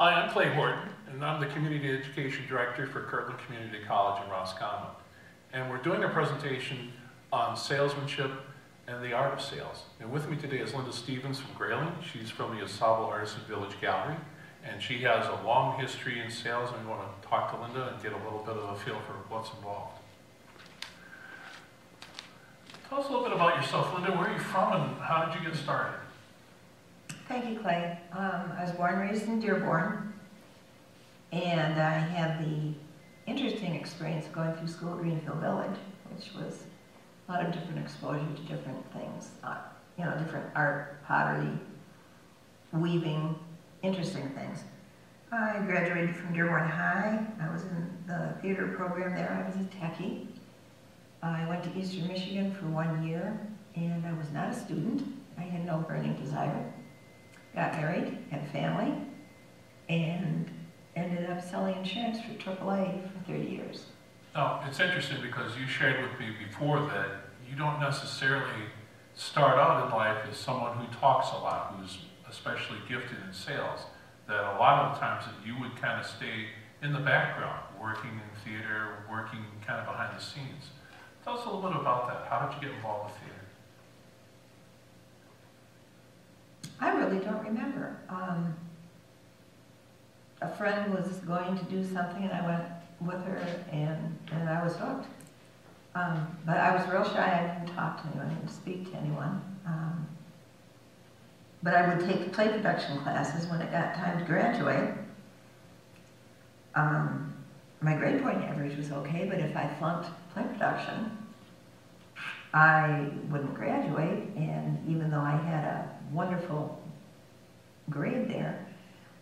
Hi, I'm Clay Horton, and I'm the Community Education Director for Kirtland Community College in Roscommon. And we're doing a presentation on salesmanship and the art of sales. And with me today is Linda Stevens from Grayling. She's from the Asable Artisan Village Gallery, and she has a long history in sales, and we want to talk to Linda and get a little bit of a feel for what's involved. Tell us a little bit about yourself, Linda. Where are you from and how did you get started? Thank you, Clay. I was born and raised in Dearborn, and I had the interesting experience of going through school at Greenfield Village, which was a lot of different exposure to different things, different art, pottery, weaving, interesting things. I graduated from Dearborn High. I was in the theater program there. I was a techie. I went to Eastern Michigan for 1 year, and I was not a student. I had no burning desire. Got married, had a family, and ended up selling insurance for AAA for 30 years. Now, it's interesting because you shared with me before that you don't necessarily start out in life as someone who talks a lot, who's especially gifted in sales, that a lot of the times that you would kind of stay in the background, working in theater, working kind of behind the scenes. Tell us a little bit about that. How did you get involved with theater? I really don't remember. A friend was going to do something, and I went with her, and I was hooked. But I was real shy. I didn't talk to anyone. I didn't speak to anyone. But I would take play production classes when it got time to graduate. My grade point average was okay, but if I flunked play production, I wouldn't graduate, and even though I had a wonderful grade there,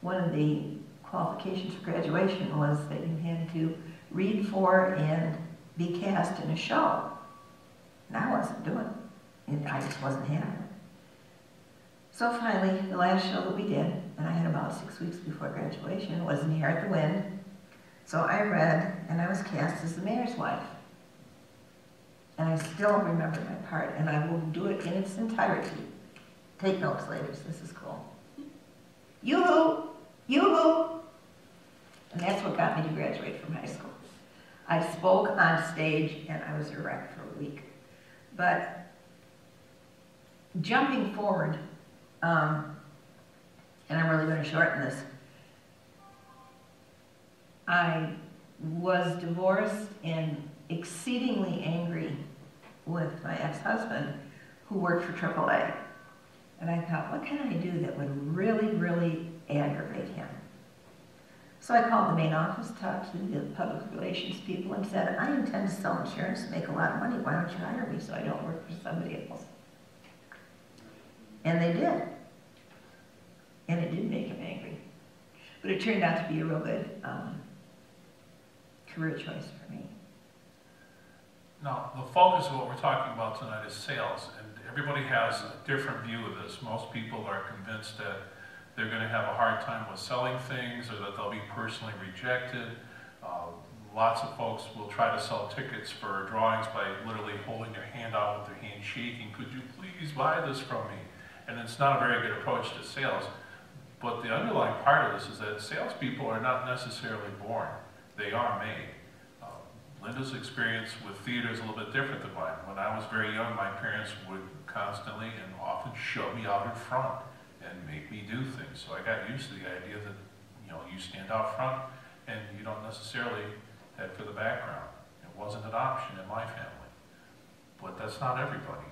one of the qualifications for graduation was that you had to read for and be cast in a show. And I wasn't doing it. I just wasn't having it. So finally, the last show that we did, and I had about 6 weeks before graduation, was In Here at the Wind. So I read, and I was cast as the mayor's wife. And I still remember my part, and I will do it in its entirety. Take notes, ladies, this is cool. Yoo-hoo! Yoo-hoo! And that's what got me to graduate from high school. I spoke on stage, and I was erect for a week. But jumping forward, and I'm really going to shorten this, I was divorced and exceedingly angry with my ex-husband, who worked for AAA. And I thought, what can I do that would really, really aggravate him? So I called the main office, talked to the public relations people, and said, I intend to sell insurance and make a lot of money. Why don't you hire me so I don't work for somebody else? And they did. And it did make him angry. But it turned out to be a real good career choice for me. Now, the focus of what we're talking about tonight is sales, and everybody has a different view of this. Most people are convinced that they're going to have a hard time with selling things, or that they'll be personally rejected. Lots of folks will try to sell tickets for drawings by literally holding their hand out with their hand shaking. Could you please buy this from me? And it's not a very good approach to sales. But the underlying part of this is that salespeople are not necessarily born. They are made. Linda's experience with theater is a little bit different than mine. When I was very young, my parents would constantly and often shove me out in front and make me do things. So I got used to the idea that, you stand out front and you don't necessarily head for the background. It wasn't an option in my family. But that's not everybody.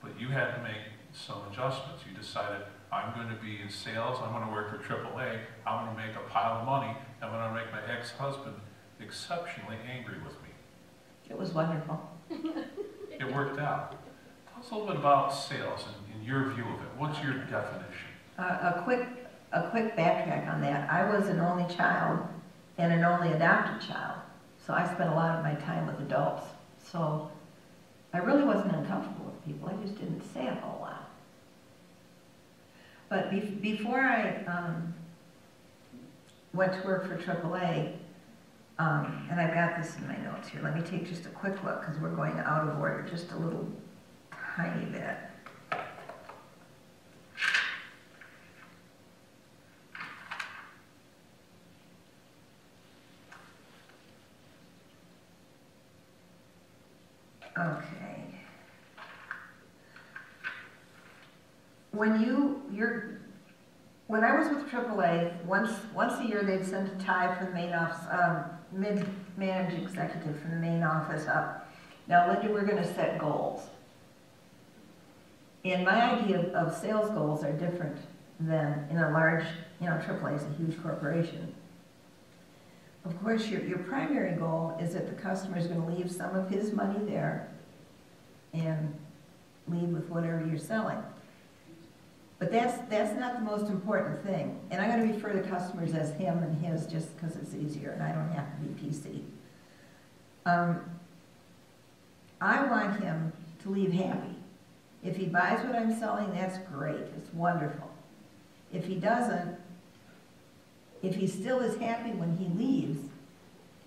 But you had to make some adjustments. You decided, I'm going to be in sales, I'm going to work for AAA, I'm going to make a pile of money, I'm going to make my ex-husband exceptionally angry with me. It was wonderful. It worked out. Tell us a little bit about sales and your view of it. What's your definition? A quick backtrack on that. I was an only child and an only adopted child, so I spent a lot of my time with adults. So I really wasn't uncomfortable with people. I just didn't say a whole lot. But before I went to work for AAA, and I've got this in my notes here. Let me take just a quick look because we're going out of order just a little tiny bit. when I was with AAA, once a year they'd send a tie from the main office, mid-managing executive from the main office up. Now, Linda, we're going to set goals. And my idea of sales goals are different than in a large, AAA is a huge corporation. Of course, your primary goal is that the customer is going to leave some of his money there and leave with whatever you're selling. But that's not the most important thing. And I'm going to refer to customers as him and his just because it's easier and I don't have to be PC. I want him to leave happy. If he buys what I'm selling, that's great. It's wonderful. If he doesn't, if he still is happy when he leaves,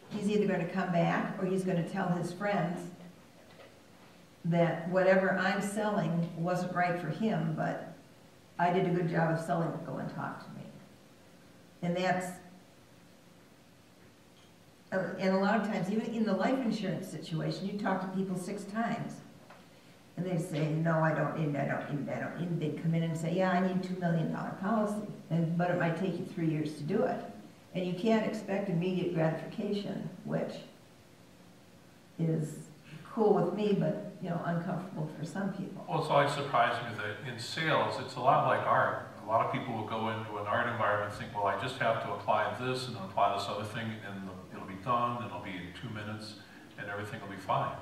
he's either going to come back or he's going to tell his friends that whatever I'm selling wasn't right for him, but I did a good job of selling it, go and talk to me. And and a lot of times, even in the life insurance situation, you talk to people 6 times. And they say, no, I don't need. They'd come in and say, yeah, I need $2 million policy. But it might take you 3 years to do it. And you can't expect immediate gratification, which is cool with me, but uncomfortable for some people. Well, it's always surprised me that in sales, it's a lot like art. A lot of people will go into an art environment and think, well, I just have to apply this and then apply this other thing, and it'll be done, and it'll be in 2 minutes, and everything will be fine.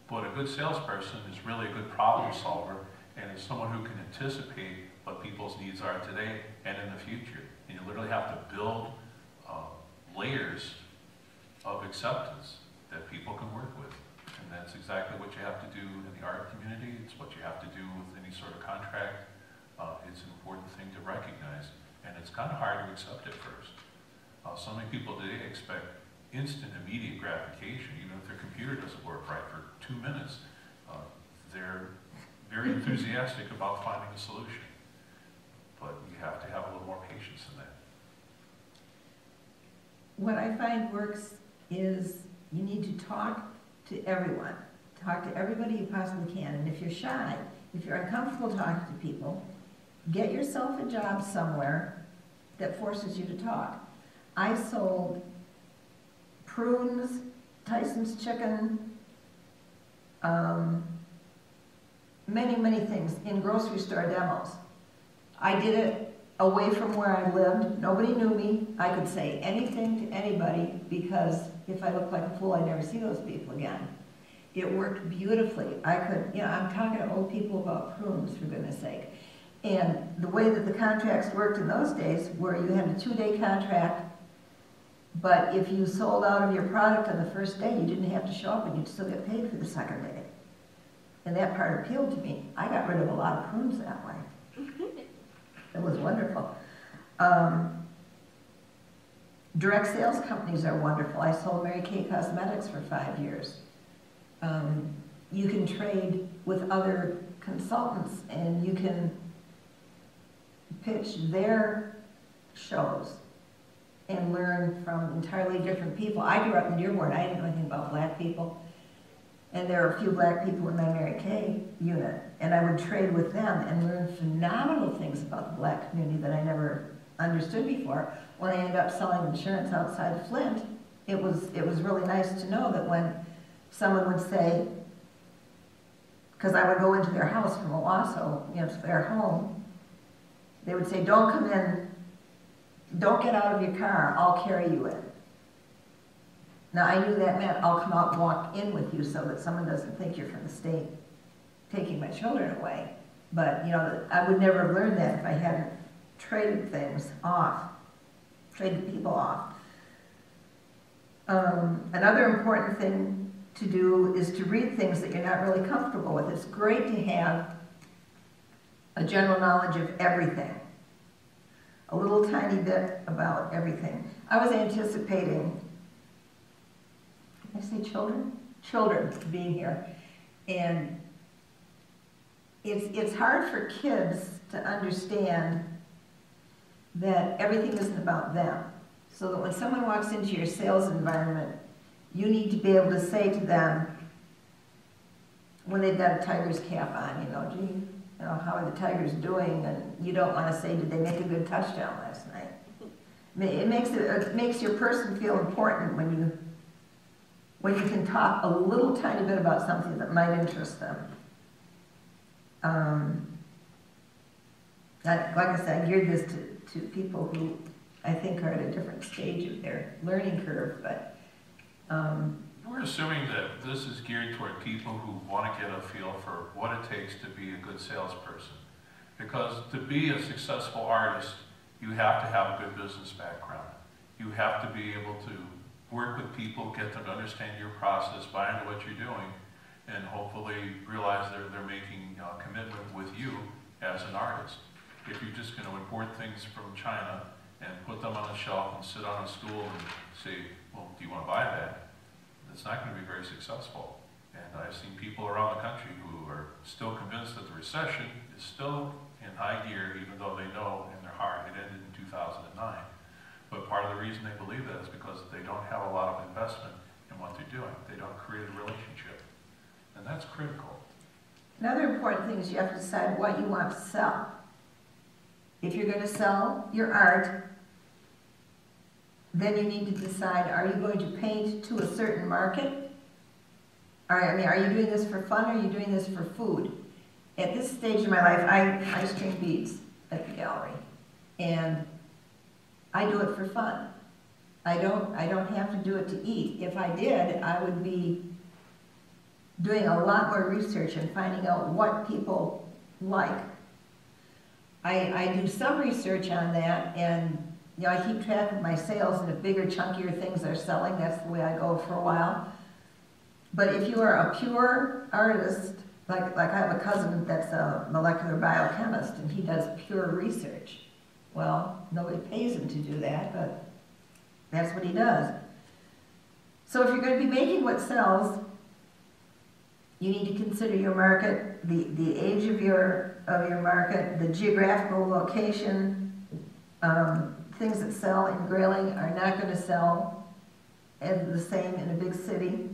But a good salesperson is really a good problem solver, and is someone who can anticipate what people's needs are today and in the future. And you literally have to build layers of acceptance that people can work with. And that's exactly what you have to do in the art community. It's what you have to do with any sort of contract. It's an important thing to recognize, and it's kind of hard to accept at first. So many people today expect instant, immediate gratification, even if their computer doesn't work right for 2 minutes. They're very enthusiastic about finding a solution, but you have to have a little more patience than that. What I find works is you need to talk to everyone. Talk to everybody you possibly can. And if you're shy, if you're uncomfortable talking to people, get yourself a job somewhere that forces you to talk. I sold prunes, Tyson's chicken, many things in grocery store demos. I did it away from where I lived. Nobody knew me. I could say anything to anybody because if I looked like a fool, I'd never see those people again. It worked beautifully. I could, I'm talking to old people about prunes, for goodness sake. And the way that the contracts worked in those days, where you had a 2-day contract, but if you sold out of your product on the first day, you didn't have to show up and you'd still get paid for the second day. And that part appealed to me. I got rid of a lot of prunes that way. It was wonderful. Direct sales companies are wonderful. I sold Mary Kay Cosmetics for 5 years. You can trade with other consultants and you can pitch their shows and learn from entirely different people. I grew up in Dearborn. I didn't know anything about black people. And there are a few black people in my Mary Kay unit. And I would trade with them and learn phenomenal things about the black community that I never understood before. When I ended up selling insurance outside Flint, it was really nice to know that when someone would say, because I would go into their house from Owasso, to their home, they would say, don't come in, don't get out of your car, I'll carry you in. Now, I knew that meant I'll come out and walk in with you so that someone doesn't think you're from the state taking my children away. But, I would never have learned that if I hadn't traded things off, traded people off. Another important thing to do is to read things that you're not really comfortable with. It's great to have a general knowledge of everything, a little tiny bit about everything. I was anticipating, did I say children? Children being here. And it's hard for kids to understand that everything isn't about them. So that when someone walks into your sales environment, you need to be able to say to them, when they've got a tiger's cap on, gee, you know, how are the Tigers doing? And you don't want to say, did they make a good touchdown last night? It makes your person feel important when you can talk a little tiny bit about something that might interest them. Like I said, I geared this to people who I think are at a different stage of their learning curve, but we're assuming that this is geared toward people who want to get a feel for what it takes to be a good salesperson. Because to be a successful artist, you have to have a good business background. You have to be able to work with people, get them to understand your process, buy into what you're doing, and hopefully realize they're making a commitment with you as an artist. If you're just going to import things from China and put them on a shelf and sit on a stool and say, well, do you want to buy that? It's not going to be very successful. And I've seen people around the country who are still convinced that the recession is still in high gear, even though they know in their heart it ended in 2009. But part of the reason they believe that is because they don't have a lot of investment in what they're doing. They don't create a relationship. And that's critical. another important thing is you have to decide what you want to sell. If you're going to sell your art, then you need to decide, are you going to paint to a certain market? I mean, are you doing this for fun or are you doing this for food? At this stage of my life, I string beads at the gallery. And I do it for fun. I don't have to do it to eat. If I did, I would be doing a lot more research and finding out what people like. I do some research on that, and you know, I keep track of my sales, and if bigger, chunkier things are selling, that's the way I go for a while. But if you are a pure artist, like I have a cousin that's a molecular biochemist, and he does pure research. Well, nobody pays him to do that, but that's what he does. So if you're going to be making what sells, you need to consider your market, the age of your market, the geographical location. Things that sell in Grayling are not going to sell the same in a big city.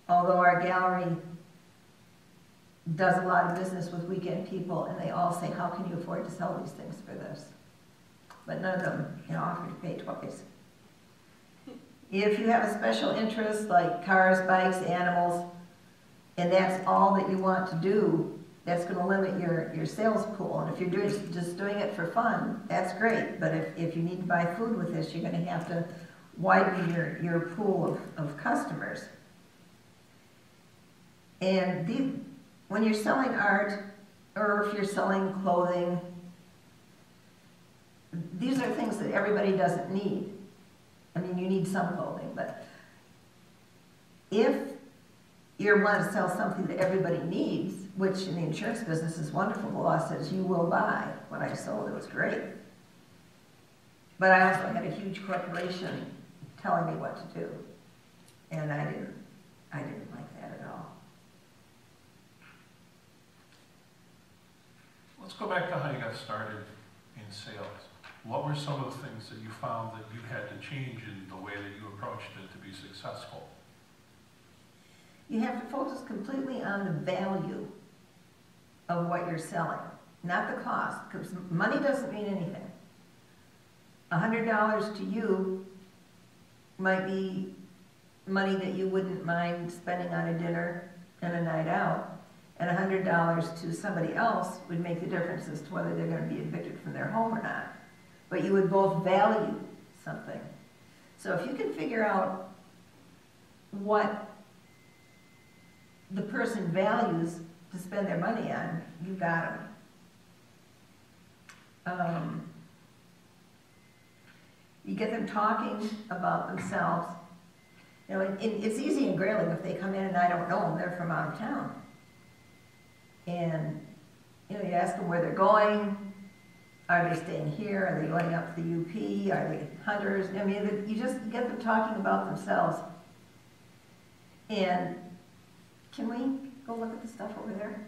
Although our gallery does a lot of business with weekend people, and they all say, how can you afford to sell these things for this? But none of them can offer to pay twice. If you have a special interest like cars, bikes, animals, and that's all that you want to do, that's going to limit your sales pool. And if you're just doing it for fun, that's great. But if you need to buy food with this, you're going to have to widen your pool of customers. And when you're selling art, or if you're selling clothing, these are things that everybody doesn't need. I mean, you need some clothing, but if you want to sell something that everybody needs, which in the insurance business is wonderful, the law says you will buy. When I sold, it was great. But I also had a huge corporation telling me what to do, and I didn't like that at all. Let's go back to how you got started in sales. What were some of the things that you found that you had to change in the way that you approached it to be successful? You have to focus completely on the value of what you're selling, not the cost, because money doesn't mean anything. $100 to you might be money that you wouldn't mind spending on a dinner and a night out, and $100 to somebody else would make the difference as to whether they're going to be evicted from their home or not. But you would both value something. So if you can figure out what the person values to spend their money on, you got them. You get them talking about themselves. You know, it's easy in Grayling if they come in and I don't know them, they're from out of town. And you know, you ask them where they're going. Are they staying here? Are they going up to the UP? Are they hunters? I mean, you just get them talking about themselves. And can we go look at the stuff over there?